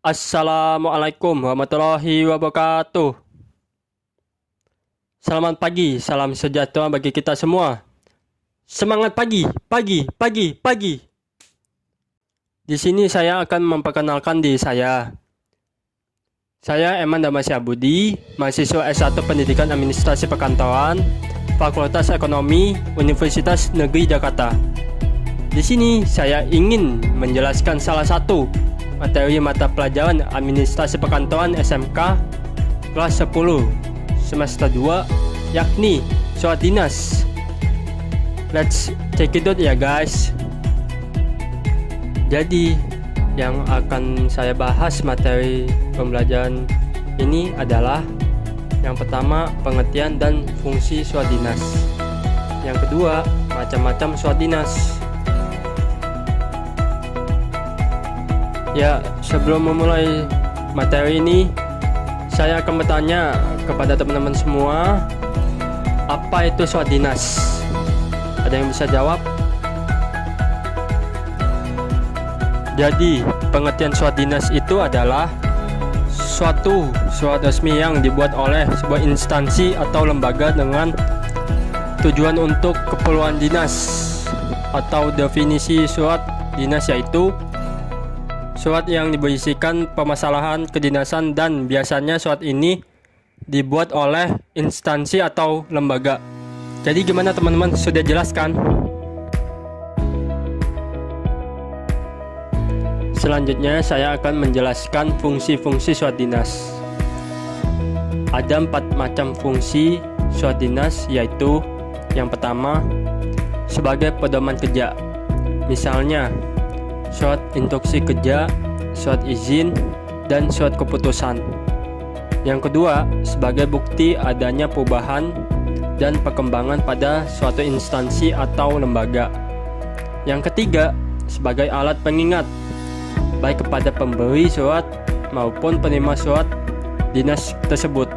Assalamualaikum warahmatullahi wabarakatuh. Selamat pagi, salam sejahtera bagi kita semua. Semangat pagi, pagi, pagi, pagi. Di sini saya akan memperkenalkan diri saya. Saya Eman Damasya Budi, mahasiswa S1 Pendidikan Administrasi Perkantoran, Fakultas Ekonomi, Universitas Negeri Jakarta. Di sini saya ingin menjelaskan salah satu materi mata pelajaran Administrasi Perkantoran SMK kelas 10 semester 2, yakni surat dinas. Let's check it out ya guys. Jadi yang akan saya bahas materi pembelajaran ini adalah yang pertama, pengertian dan fungsi surat dinas. Yang kedua, macam-macam surat dinas. Ya, sebelum memulai materi ini, saya akan bertanya kepada teman-teman semua, apa itu surat dinas? Ada yang bisa jawab? Jadi, pengertian surat dinas itu adalah suatu surat resmi yang dibuat oleh sebuah instansi atau lembaga dengan tujuan untuk keperluan dinas. Atau definisi surat dinas yaitu surat yang berisikan permasalahan kedinasan, dan biasanya surat ini dibuat oleh instansi atau lembaga. Jadi gimana teman-teman, sudah jelas kan? Selanjutnya saya akan menjelaskan fungsi-fungsi surat dinas. Ada 4 macam fungsi surat dinas, yaitu yang pertama, sebagai pedoman kerja. Misalnya surat instruksi kerja, surat izin, dan surat keputusan. Yang kedua, sebagai bukti adanya perubahan dan perkembangan pada suatu instansi atau lembaga. Yang ketiga, sebagai alat pengingat, baik kepada pemberi surat maupun penerima surat dinas tersebut.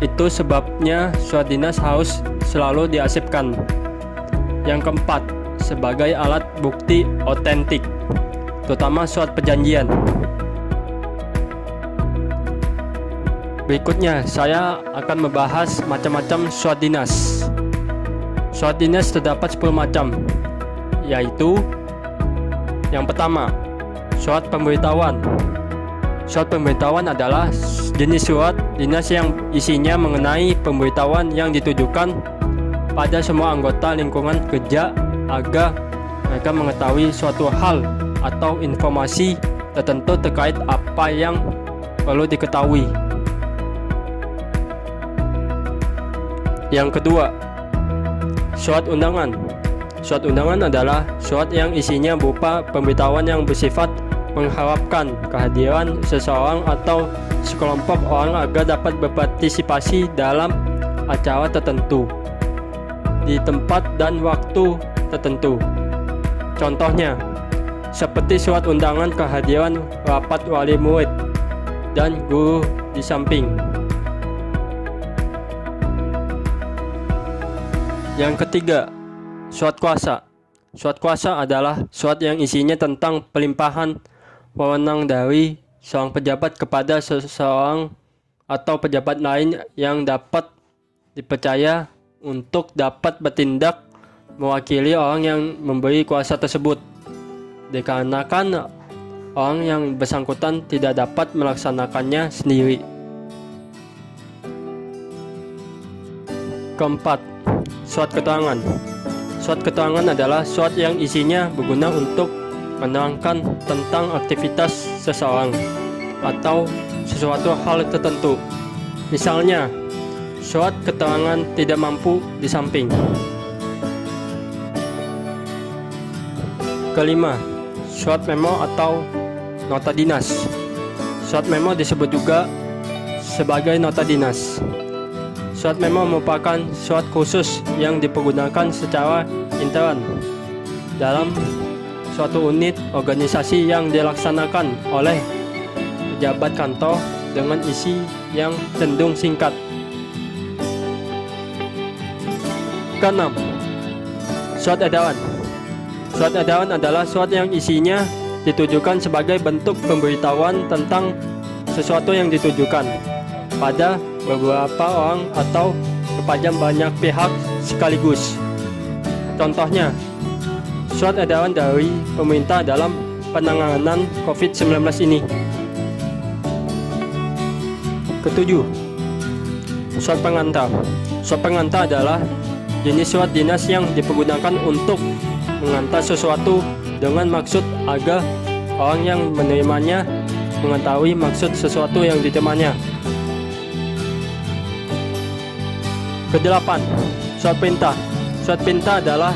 Itu sebabnya surat dinas harus selalu diarsipkan. Yang keempat, sebagai alat bukti otentik, terutama surat perjanjian. Berikutnya saya akan membahas macam-macam surat dinas. Surat dinas terdapat 10 macam, yaitu yang pertama, surat pemberitahuan. Surat pemberitahuan adalah jenis surat dinas yang isinya mengenai pemberitahuan yang ditujukan pada semua anggota lingkungan kerja agar mereka mengetahui suatu hal atau informasi tertentu terkait apa yang perlu diketahui. Yang kedua, surat undangan. Surat undangan adalah surat yang isinya berupa pemberitahuan yang bersifat mengharapkan kehadiran seseorang atau sekelompok orang agar dapat berpartisipasi dalam acara tertentu di tempat dan waktu tertentu. Contohnya, seperti surat undangan kehadiran rapat wali murid dan guru di samping. Yang ketiga, surat kuasa. Surat kuasa adalah surat yang isinya tentang pelimpahan wewenang dari seorang pejabat kepada seseorang atau pejabat lain yang dapat dipercaya untuk dapat bertindak mewakili orang yang memberi kuasa tersebut, dikarenakan orang yang bersangkutan tidak dapat melaksanakannya sendiri. Keempat, surat keterangan. Surat keterangan adalah surat yang isinya berguna untuk menerangkan tentang aktivitas seseorang atau sesuatu hal tertentu. Misalnya, surat keterangan tidak mampu di samping. Kelima, surat memo atau nota dinas. Surat memo disebut juga sebagai nota dinas. Surat memo merupakan surat khusus yang dipergunakan secara intern dalam suatu unit organisasi yang dilaksanakan oleh pejabat kantor dengan isi yang cenderung singkat. Keenam, surat edaran. Surat edaran adalah surat yang isinya ditujukan sebagai bentuk pemberitahuan tentang sesuatu yang ditujukan pada beberapa orang atau kepada banyak pihak sekaligus. Contohnya, surat edaran dari pemerintah dalam penanganan COVID-19 ini. Ketujuh, surat pengantar. Surat pengantar adalah jenis surat dinas yang dipergunakan untuk mengantar sesuatu dengan maksud agar orang yang menerimanya mengetahui maksud sesuatu yang diterimanya. Kedelapan, surat perintah. Surat perintah adalah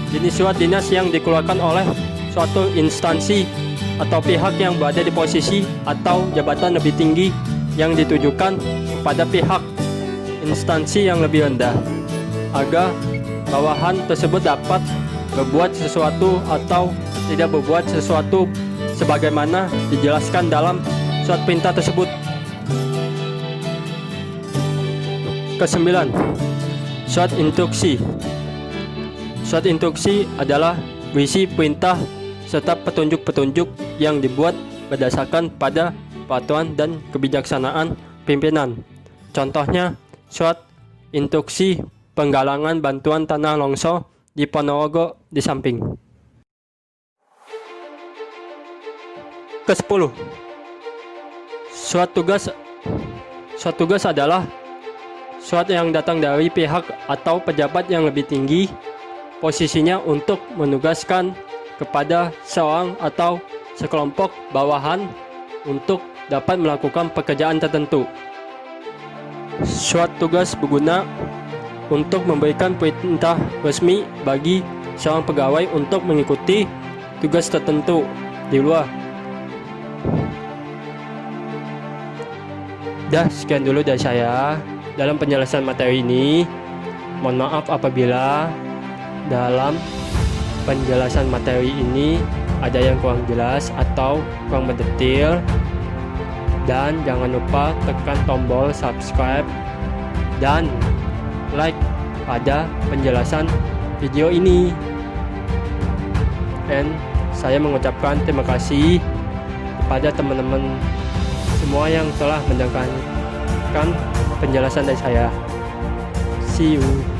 jenis surat dinas yang dikeluarkan oleh suatu instansi atau pihak yang berada di posisi atau jabatan lebih tinggi yang ditujukan kepada pihak instansi yang lebih rendah agar bawahan tersebut dapat berbuat sesuatu atau tidak berbuat sesuatu sebagaimana dijelaskan dalam surat perintah tersebut. Kesembilan, surat instruksi. Surat instruksi adalah berisi perintah serta petunjuk-petunjuk yang dibuat berdasarkan pada peraturan dan kebijaksanaan pimpinan. Contohnya, surat instruksi penggalangan bantuan tanah longsor di Ponorogo di samping. Ke-10, surat tugas. Surat tugas adalah surat yang datang dari pihak atau pejabat yang lebih tinggi posisinya untuk menugaskan kepada seorang atau sekelompok bawahan untuk dapat melakukan pekerjaan tertentu. Surat tugas berguna untuk memberikan perintah resmi bagi seorang pegawai untuk mengikuti tugas tertentu di luar. Sekian dulu dari saya dalam penjelasan materi ini. Mohon maaf apabila dalam penjelasan materi ini ada yang kurang jelas atau kurang mendetail, dan jangan lupa tekan tombol subscribe dan like pada penjelasan video ini. Dan saya mengucapkan terima kasih kepada teman-teman semua yang telah mendengarkan penjelasan dari saya. See you.